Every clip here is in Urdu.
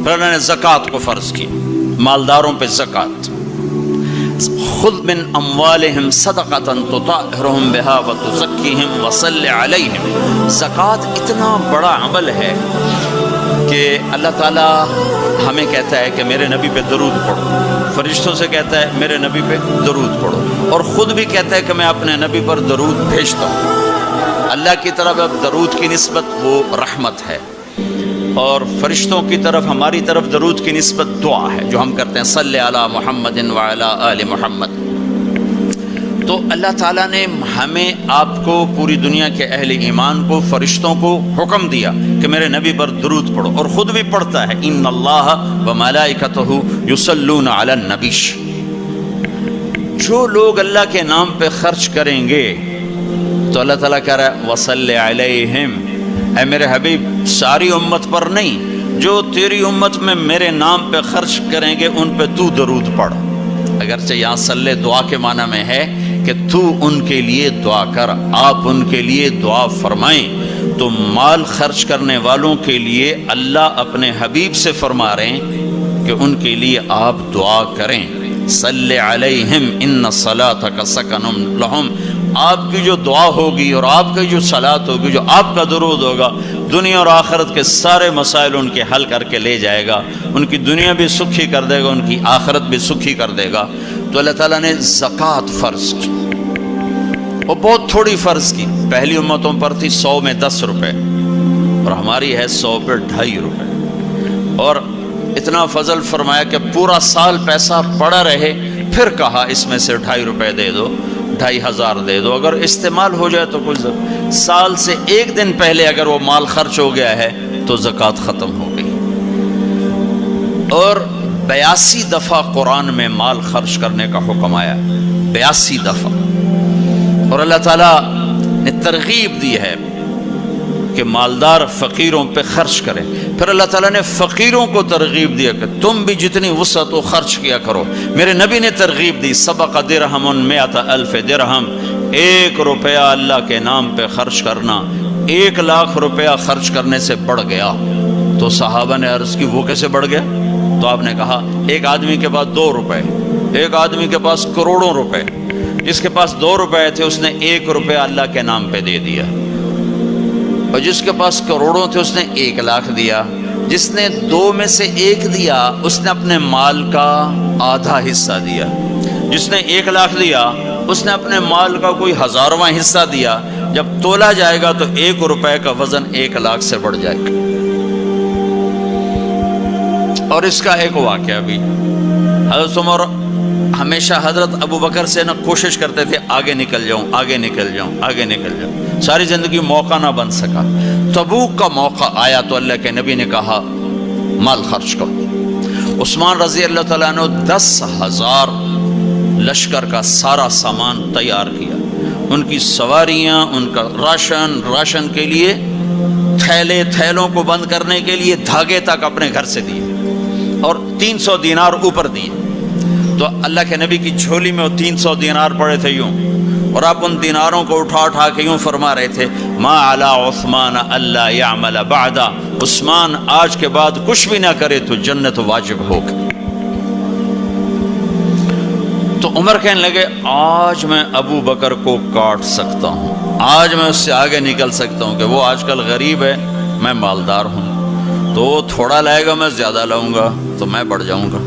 پھر اللہ نے زکوٰۃ کو فرض کی، مالداروں پہ زکوٰۃ. خذ من اموالہم صدقۃ تطہرہم بہا وتزکیہم وصلی علیہم. زکوٰۃ اتنا بڑا عمل ہے کہ اللہ تعالیٰ ہمیں کہتا ہے کہ میرے نبی پہ درود پڑھو، فرشتوں سے کہتا ہے میرے نبی پہ درود پڑھو، اور خود بھی کہتا ہے کہ میں اپنے نبی پر درود بھیجتا ہوں. اللہ کی طرف اب درود کی نسبت وہ رحمت ہے، اور فرشتوں کی طرف ہماری طرف درود کی نسبت دعا ہے جو ہم کرتے ہیں، صلی علی محمد وعلی آل محمد. تو اللہ تعالیٰ نے ہمیں آپ کو، پوری دنیا کے اہل ایمان کو، فرشتوں کو حکم دیا کہ میرے نبی پر درود پڑھو، اور خود بھی پڑھتا ہے، ان اللہ وملائکتہ یصلون علی النبی. جو لوگ اللہ کے نام پہ خرچ کریں گے تو اللہ تعالیٰ کہہ رہا ہے وصلی علیہم، اے میرے حبیب ساری امت پر نہیں، جو تیری امت میں میرے نام پہ خرچ کریں گے ان پہ تو درود پڑھ. اگرچہ یہاں صلی دعا کے معنی میں ہے کہ تو ان کے لیے دعا کر، آپ ان کے لیے دعا فرمائیں. تو مال خرچ کرنے والوں کے لیے اللہ اپنے حبیب سے فرما رہے ہیں کہ ان کے لیے آپ دعا کریں. صلی علیہم ان صلاتک سکن لہم. آپ کی جو دعا ہوگی اور آپ کی جو صلات ہوگی، جو آپ کا درود ہوگا، دنیا اور آخرت کے سارے مسائل ان کے حل کر کے لے جائے گا. ان کی دنیا بھی سکھی کر دے گا، ان کی آخرت بھی سکھی کر دے گا. تو اللہ تعالیٰ نے زکوٰۃ فرض کی، وہ بہت تھوڑی فرض کی. پہلی امتوں پر تھی 100 میں 10 روپے، اور ہماری ہے 100 پہ 2.5 روپے. اور اتنا فضل فرمایا کہ پورا سال پیسہ پڑا رہے، پھر کہا اس میں سے 2.5 روپے دے دو، 2,500 دے دو. اگر استعمال ہو جائے تو کوئی سال سے 1 دن پہلے اگر وہ مال خرچ ہو گیا ہے تو زکوٰۃ ختم ہو گئی. اور 82 دفعہ قرآن میں مال خرچ کرنے کا حکم آیا، 82 دفعہ. اور اللہ تعالیٰ نے ترغیب دی ہے کہ مالدار فقیروں پہ خرچ کرے. پھر اللہ تعالیٰ نے فقیروں کو ترغیب دیا کہ تم بھی جتنی وسعت ہو خرچ کیا کرو. میرے نبی نے ترغیب دی، سبق درہم 100,000 درہم. 1 روپیہ اللہ کے نام پہ خرچ کرنا 1 لاکھ روپیہ خرچ کرنے سے بڑھ گیا. تو صحابہ نے عرض کی وہ کیسے بڑھ گیا؟ تو آپ نے کہا ایک آدمی کے پاس 2 روپے، ایک آدمی کے پاس کروڑوں روپے. جس کے پاس 2 روپے تھے اس نے 1 روپیہ اللہ کے نام پہ دے دیا، اور جس کے پاس کروڑوں تھے اس نے 1 لاکھ دیا. جس نے 2 میں سے 1 دیا اس نے اپنے مال کا آدھا حصہ دیا. جس نے 1 لاکھ دیا اس نے اپنے مال کا کوئی 1000واں حصہ دیا. جب تولا جائے گا تو 1 روپے کا وزن 1 لاکھ سے بڑھ جائے گا. اور اس کا ایک واقعہ بھی، حضرت عمر ہمیشہ حضرت ابو بکر سے نہ کوشش کرتے تھے آگے نکل جاؤں، آگے نکل جاؤں، آگے نکل جاؤں. ساری زندگی موقع نہ بن سکا. تبوک کا موقع آیا تو اللہ کے نبی نے کہا مال خرچ کرو. عثمان رضی اللہ تعالیٰ نے 10,000 لشکر کا سارا سامان تیار کیا. ان کی سواریاں، ان کا راشن کے لیے تھیلوں کو بند کرنے کے لیے دھاگے تک اپنے گھر سے دیے، اور 300 دینار اوپر دیے. تو اللہ کے نبی کی جھولی میں وہ 300 دینار پڑے تھے یوں، اور آپ ان دیناروں کو اٹھا اٹھا کے یوں فرما رہے تھے ما علی عثمان اللہ یعمل بعدا. عثمان آج کے بعد کچھ بھی نہ کرے تو جنت واجب ہوگی. تو عمر کہنے لگے آج میں ابو بکر کو کاٹ سکتا ہوں، آج میں اس سے آگے نکل سکتا ہوں کہ وہ آج کل غریب ہے، میں مالدار ہوں. تو وہ تھوڑا لائے گا میں زیادہ لاؤں گا تو میں بڑھ جاؤں گا.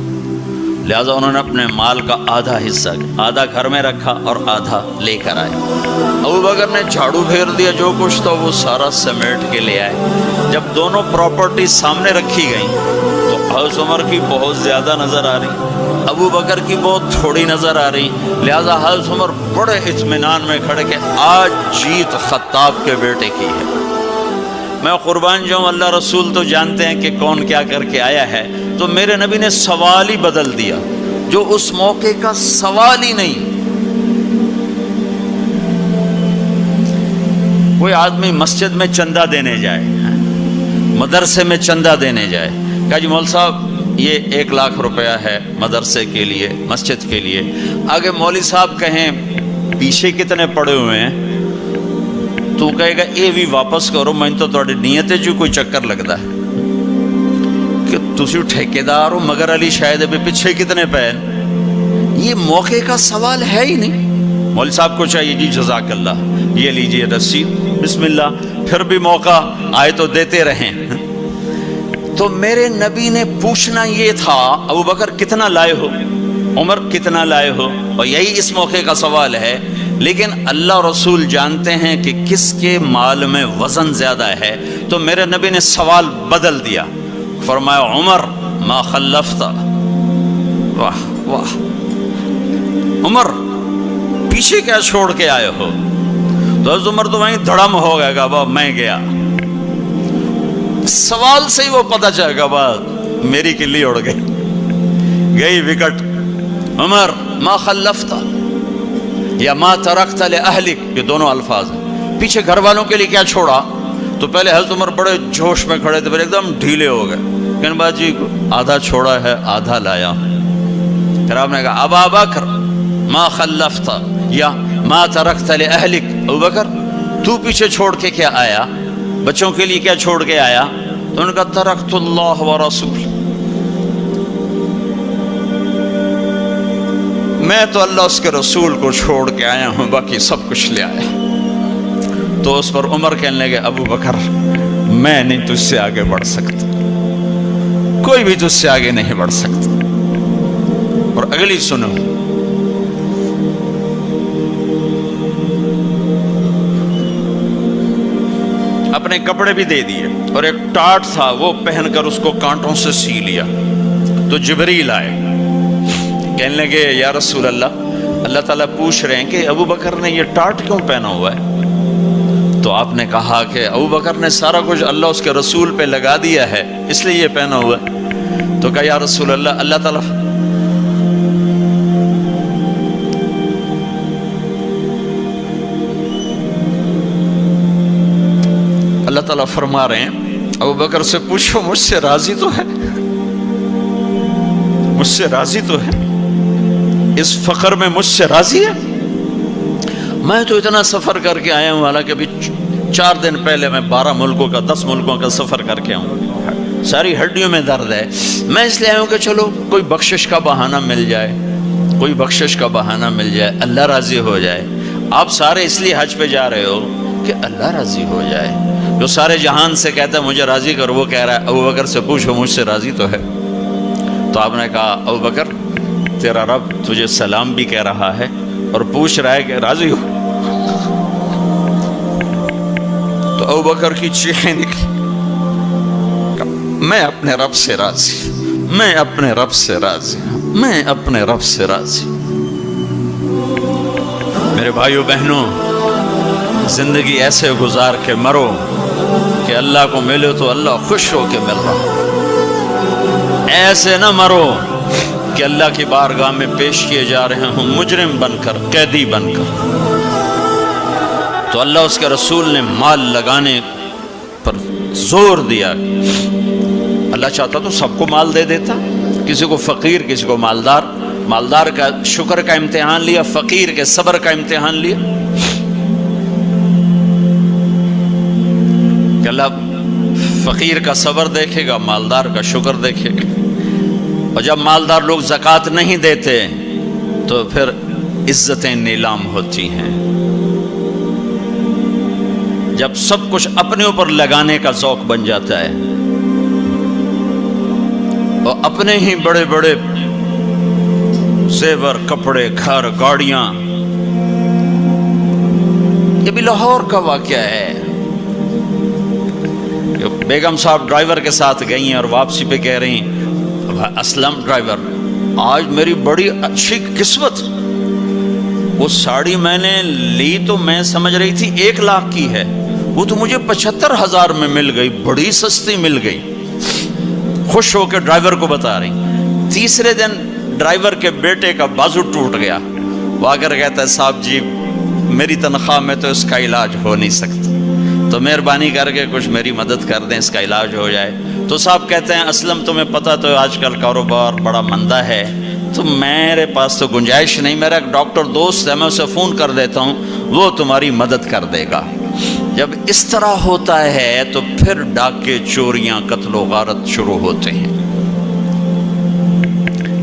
لہٰذا انہوں نے اپنے مال کا آدھا حصہ، آدھا گھر میں رکھا اور آدھا لے کر آئے. ابو بکر نے جھاڑو پھیر دیا، جو کچھ تھا وہ سارا سمیٹ کے لے آئے. جب دونوں پراپرٹی سامنے رکھی گئیں تو حضرت عمر کی بہت زیادہ نظر آ رہی، ابو بکر کی بہت تھوڑی نظر آ رہی. لہٰذا حضرت عمر بڑے اطمینان میں کھڑے کہ آج جیت خطاب کے بیٹے کی ہے. میں قربان جاؤں، اللہ رسول تو جانتے ہیں کہ کون کیا کر کے آیا ہے. تو میرے نبی نے سوال ہی بدل دیا جو اس موقع کا سوال ہی نہیں. کوئی آدمی مسجد میں چندہ دینے جائے، مدرسے میں چندہ دینے جائے، کہا جی مول صاحب یہ 1 لاکھ روپیہ ہے مدرسے کے لیے، مسجد کے لیے. آگے مولوی صاحب کہیں پیچھے کتنے پڑے ہوئے ہیں، تو کہے گا یہ بھی واپس کرو، میں تو تھوڑی نیت جو کوئی چکر لگتا ہے کہ تسی ٹھیکیدار ہو مگر علی شاید ابھی پیچھے کتنے پین. یہ موقع کا سوال ہے ہی نہیں. مولوی صاحب کو چاہیے جی جزاک اللہ یہ لیجیے رسید بسم اللہ, پھر بھی موقع آئے تو دیتے رہیں. تو میرے نبی نے پوچھنا یہ تھا ابو بکر کتنا لائے ہو, عمر کتنا لائے ہو, اور یہی اس موقع کا سوال ہے. لیکن اللہ رسول جانتے ہیں کہ کس کے مال میں وزن زیادہ ہے, تو میرے نبی نے سوال بدل دیا, فرمایا عمر ما خلفت. واہ واہ, عمر پیچھے کیا چھوڑ کے آئے ہو؟ تو حضرت عمر تو وہیں دھڑم ہو گئے گا, با میں گیا. سوال سے ہی وہ پتہ چلے گا, با میری کلی اڑ گئی, گئی وکٹ. عمر ما خلفت یا ما ترکت لأہلک, یہ دونوں الفاظ ہیں. پیچھے گھر والوں کے لیے کیا چھوڑا؟ تو پہلے حضرت عمر بڑے جوش میں کھڑے تھے, پھر ایک دم ڈھیلے ہو گئے. کہنے بعد جی آدھا چھوڑا ہے آدھا لایا. پھر آپ نے کہا ابا بکر ما خلفت یا ما ترکت لأہلک, ابو بکر تو پیچھے چھوڑ کے کیا آیا, بچوں کے لیے کیا چھوڑ کے آیا؟ تو انہوں نے کہا ترکت اللہ ورسول, میں تو اللہ اس کے رسول کو چھوڑ کے آیا ہوں, باقی سب کچھ لے آیا. تو اس پر عمر کہنے لگے ابو بکر میں نہیں تجھ سے آگے بڑھ سکتا, کوئی بھی تجھ سے آگے نہیں بڑھ سکتا. اور اگلی سنو, اپنے کپڑے بھی دے دیے اور ایک ٹاٹ تھا وہ پہن کر اس کو کانٹوں سے سی لیا. تو جبریل آئے, کہنے لگے یا رسول اللہ, اللہ تعالیٰ پوچھ رہے ہیں کہ ابو بکر نے یہ ٹاٹ کیوں پہنا ہوا ہے؟ تو آپ نے کہا کہ ابو بکر نے سارا کچھ اللہ اس کے رسول پہ لگا دیا ہے اس لیے یہ پہنا ہوا ہے. تو کہا یا رسول اللہ, اللہ تعالیٰ اللہ تعالیٰ فرما رہے ہیں ابو بکر سے پوچھو مجھ سے راضی تو ہے, مجھ سے راضی تو ہے, اس فقر میں مجھ سے راضی ہے؟ میں تو اتنا سفر کر کے آیا ہوں, حالانکہ ابھی 4 دن پہلے میں 12 ملکوں کا 10 ملکوں کا سفر کر کے آؤں, ساری ہڈیوں میں درد ہے. میں اس لیے آیا ہوں کہ چلو کوئی بخشش کا بہانہ مل جائے, کوئی بخشش کا بہانہ مل جائے, اللہ راضی ہو جائے. آپ سارے اس لیے حج پہ جا رہے ہو کہ اللہ راضی ہو جائے. جو سارے جہان سے کہتا ہے مجھے راضی کر, وہ کہہ رہا ہے ابو بکر سے پوچھو مجھ سے راضی تو ہے. تو آپ نے کہا ابو بکر تیرا رب تجھے سلام بھی کہہ رہا ہے اور پوچھ رہا ہے کہ راضی ہو. تو ابو بکر کی چیخیں نکلی, میں اپنے رب سے راضی, میں اپنے رب سے راضی, میں اپنے رب سے راضی. میرے بھائیو بہنوں, زندگی ایسے گزار کے مرو کہ اللہ کو ملے تو اللہ خوش ہو کے مل رہا. ایسے نہ مرو کہ اللہ کی بارگاہ میں پیش کیے جا رہے ہوں مجرم بن کر, قیدی بن کر. تو اللہ اس کے رسول نے مال لگانے پر زور دیا. اللہ چاہتا تو سب کو مال دے دیتا, کسی کو فقیر کسی کو مالدار. مالدار کا شکر کا امتحان لیا, فقیر کے صبر کا امتحان لیا. کہ اللہ فقیر کا صبر دیکھے گا, مالدار کا شکر دیکھے گا. اور جب مالدار لوگ زکوٰۃ نہیں دیتے تو پھر عزتیں نیلام ہوتی ہیں. جب سب کچھ اپنے اوپر لگانے کا ذوق بن جاتا ہے اور اپنے ہی بڑے بڑے زیور, کپڑے, گھر, گاڑیاں. یہ بھی لاہور کا واقعہ ہے. بیگم صاحب ڈرائیور کے ساتھ گئی ہیں اور واپسی پہ کہہ رہی ہیں اسلم ڈرائیور آج میری بڑی اچھی قسمت, وہ ساڑی میں نے لی تو میں سمجھ رہی تھی 1 لاکھ کی ہے, وہ تو مجھے 75,000 میں مل گئی, بڑی سستی مل گئی. خوش ہو کے ڈرائیور کو بتا رہی. تیسرے دن ڈرائیور کے بیٹے کا بازو ٹوٹ گیا. وہ آ کر کہتا ہے صاحب جی میری تنخواہ میں تو اس کا علاج ہو نہیں سکتا, تو مہربانی کر کے کچھ میری مدد کر دیں, اس کا علاج ہو جائے. تو صاحب کہتے ہیں اسلم تمہیں پتہ تو آج کل کاروبار بڑا مندہ ہے, تو میرے پاس تو گنجائش نہیں, میرا ایک ڈاکٹر دوست ہے میں اسے فون کر دیتا ہوں, وہ تمہاری مدد کر دے گا. جب اس طرح ہوتا ہے تو پھر ڈاکے, چوریاں, قتل و غارت شروع ہوتے ہیں.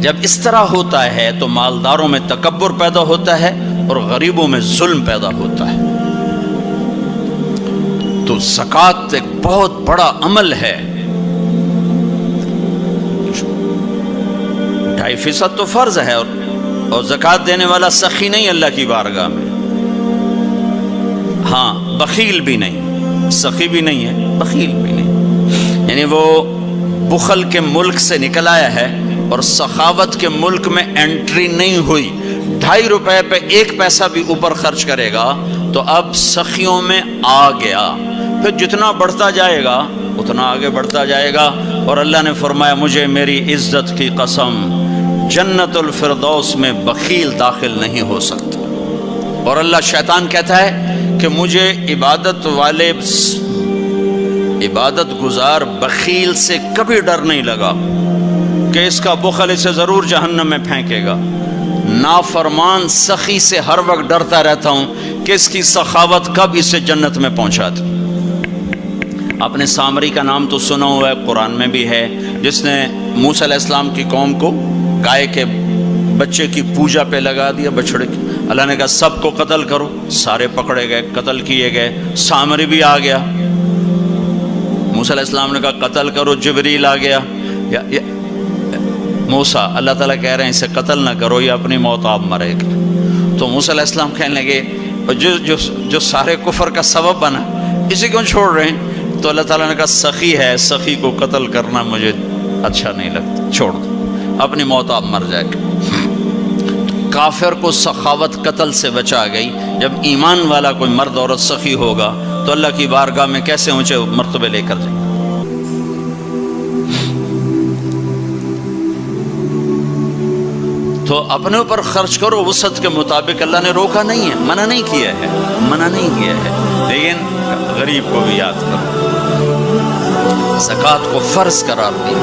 جب اس طرح ہوتا ہے تو مالداروں میں تکبر پیدا ہوتا ہے اور غریبوں میں ظلم پیدا ہوتا ہے۔ تو زکوٰۃ ایک بہت بڑا عمل ہے۔ 2.5% تو فرض ہے، اور زکوٰۃ دینے والا سخی نہیں اللہ کی بارگاہ میں، ہاں بخیل بھی نہیں، سخی بھی نہیں ہے، بخیل بھی نہیں، یعنی وہ بخل کے ملک سے نکل آیا ہے اور سخاوت کے ملک میں انٹری نہیں ہوئی۔ 2.5 روپے پہ 1 پیسہ بھی اوپر خرچ کرے گا تو اب سخیوں میں آ گیا، پھر جتنا بڑھتا جائے گا اتنا آگے بڑھتا جائے گا۔ اور اللہ نے فرمایا مجھے میری عزت کی قسم، جنت الفردوس میں بخیل داخل نہیں ہو سکتا۔ اور اللہ شیطان کہتا ہے کہ مجھے عبادت گزار بخیل سے کبھی ڈر نہیں لگا کہ اس کا بخل اسے ضرور جہنم میں پھینکے گا۔ نافرمان سخی سے ہر وقت ڈرتا رہتا ہوں کہ اس کی سخاوت کب اسے جنت میں پہنچا دے۔ آپ نے سامری کا نام تو سنا ہوا ہے، قرآن میں بھی ہے، جس نے موسیٰ علیہ السلام کی قوم کو گائے کے بچے کی پوجا پہ لگا دیا، بچڑے کی۔ اللہ نے کہا سب کو قتل کرو، سارے پکڑے گئے، قتل کیے گئے۔ سامری بھی آ گیا، موسیٰ علیہ السلام نے کہا قتل کرو، جبریل آ گیا۔ موسیٰ، اللہ تعالیٰ کہہ رہے ہیں اسے قتل نہ کرو، یہ اپنی موت آپ مرے گا۔ تو موسیٰ علیہ السلام کہنے لگے جو سارے کفر کا سبب بنا، اسے کیوں چھوڑ رہے ہیں؟ تو اللہ تعالیٰ نے کہا سخی ہے، سخی کو قتل کرنا مجھے اچھا نہیں لگتا، چھوڑ دو، اپنی موت آپ مر جائے گا۔ کافر کو سخاوت قتل سے بچا گئی۔ جب ایمان والا کوئی مرد عورت سخی ہوگا تو اللہ کی بارگاہ میں کیسے اونچے مرتبے لے کر جائے گا۔ تو اپنے اوپر خرچ کرو وسعت کے مطابق، اللہ نے روکا نہیں ہے، منع نہیں کیا ہے، منع نہیں کیا ہے، لیکن غریب کو بھی یاد کرو۔ زکوٰۃ کو فرض قرار دیا،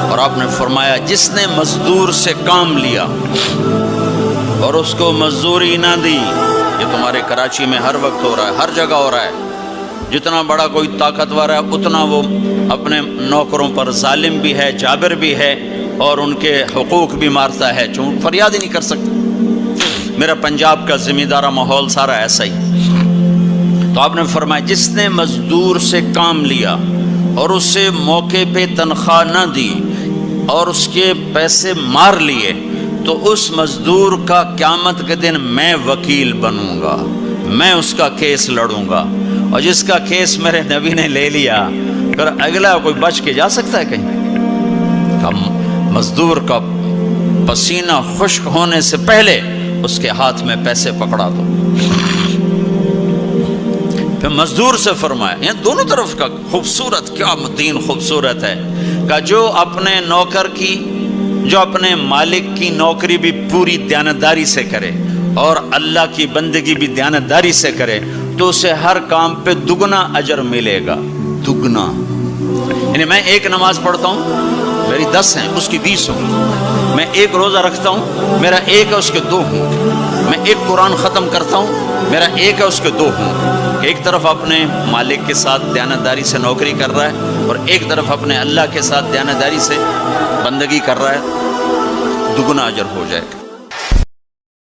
اور آپ نے فرمایا جس نے مزدور سے کام لیا اور اس کو مزدوری نہ دی، یہ تمہارے کراچی میں ہر وقت ہو رہا ہے، ہر جگہ ہو رہا ہے، جتنا بڑا کوئی طاقتور ہے اتنا وہ اپنے نوکروں پر ظالم بھی ہے، جابر بھی ہے، اور ان کے حقوق بھی مارتا ہے، چون فریاد ہی نہیں کر سکتا۔ میرا پنجاب کا زمیندارہ ماحول سارا ایسا ہی۔ تو آپ نے فرمایا جس نے مزدور سے کام لیا اور اسے موقع پہ تنخواہ نہ دی اور اس کے پیسے مار لیے، تو اس مزدور کا قیامت کے دن میں وکیل بنوں گا، میں اس کا کیس لڑوں گا، اور جس کا کیس میرے نبی نے لے لیا پھر اگلا کوئی بچ کے جا سکتا ہے کہیں؟ مزدور کا پسینہ خشک ہونے سے پہلے اس کے ہاتھ میں پیسے پکڑا دو۔ پھر مزدور سے فرمایا، یہ دونوں طرف کا خوبصورت، کیا دین خوبصورت ہے، کہ جو اپنے نوکر کی، جو اپنے مالک کی نوکری بھی پوری دیانتداری سے کرے اور اللہ کی بندگی بھی دیانتداری سے کرے تو اسے ہر کام پہ دگنا اجر ملے گا، دگنا۔ یعنی میں ایک نماز پڑھتا ہوں، میری 10 ہیں، اس کی 20 ہوں۔ میں ایک روزہ رکھتا ہوں، میرا 1 ہے، اس کے 2 ہوں۔ میں ایک قرآن ختم کرتا ہوں، میرا 1 ہے، اس کے 2 ہوں۔ ایک طرف اپنے مالک کے ساتھ دیانتداری سے نوکری کر رہا ہے اور ایک طرف اپنے اللہ کے ساتھ دیانتداری سے بندگی کر رہا ہے، دگنا اجر ہو جائے گا۔